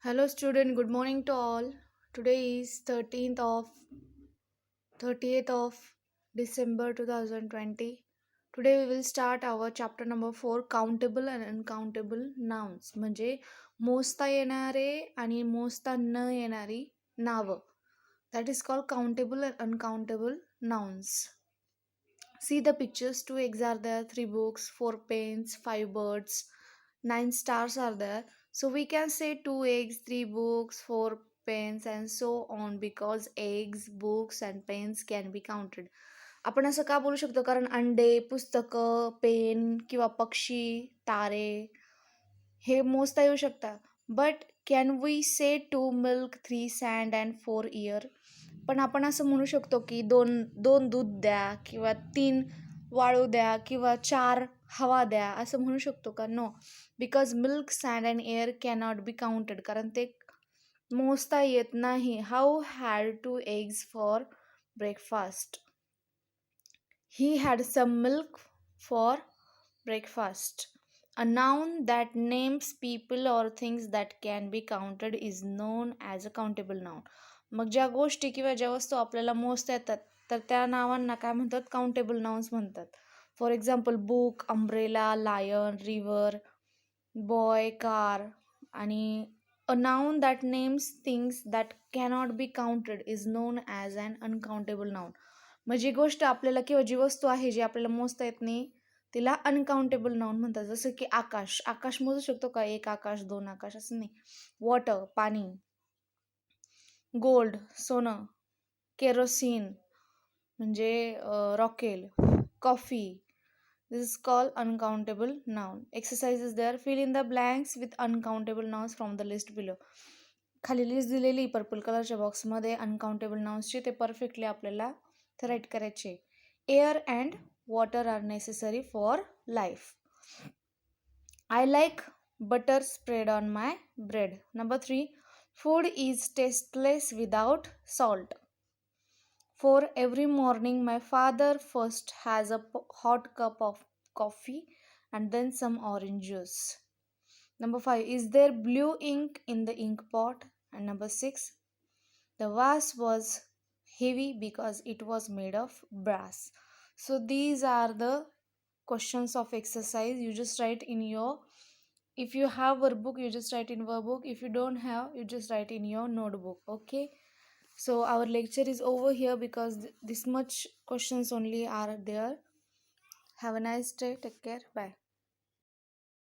Hello student, good morning to all. Today is 30th of December 2020. Today we will start our chapter number 4, countable and uncountable nouns. म्हणजे मोजता येणारे आणि मोजता न येणारी नावं. That is called countable and uncountable nouns. See the pictures. 2 eggs are there, 3 books, 4 pens, 5 birds, 9 stars are there. So we can say 2 eggs, 3 books, 4 pens and so on because eggs, books and pens can be counted. आपण असं का बोलू शकतो? कारण अंडे, पुस्तकं, pen किंवा पक्षी, तारे हे मोजता येऊ शकतात. But can we say 2 milk, 3 sand and 4 air? पण आपण असं म्हणू शकतो की दोन दोन दूध द्या किंवा 3 वाळू द्या किंवा 4 हवा द्या असं म्हणू शकतो का? No, because milk, sand and air cannot be counted, कारण ते मोजता येत नाही. How had 2 eggs for breakfast? He had some milk for breakfast. A noun that names people or things that can be counted is known as a countable noun. मग ज्या गोष्टी किंवा ज्या वस्तू आपल्याला मोजता येतात तर त्या नावांना काय म्हणतात? काउंटेबल नाउन्स म्हणतात. For example book, umbrella, lion, river, boy, car. आणि a noun that names things that cannot be counted is known as an uncountable noun. मग जी गोष्ट आपल्याला किंवा जी वस्तू आहे जी आपल्याला मोजता येत नाही तिला अनकाउंटेबल नाउन म्हणतात. जसं की आकाश. आकाश मोजू शकतो का? 1 आकाश, 2 आकाश असं नाही. वॉटर, पाणी. गोल्ड, सोनं. केरोसिन म्हणजे रॉकेल. Coffee. This is called uncountable noun. Exercise is there. Fill in the blanks with uncountable nouns from the list below. खाली लिस्ट दिलेली पर्पल कलरच्या बॉक्समध्ये अनकाउंटेबल नाउन्सची, ते परफेक्टली आपल्याला राईट करायचे. Air and water are necessary for life. I like butter spread on my bread. Number 3, food is tasteless without salt. 4, every morning my father first has a hot cup of coffee and then some orange juice. Number 5, is there blue ink in the ink pot? And number 6, the vase was heavy because it was made of brass. So these are the questions of exercise. You just write in your, if you have workbook you just write in workbook, if you don't have you just write in your notebook. Okay, so our lecture is over here because this much questions only are there. Have a nice day. Take care. Bye.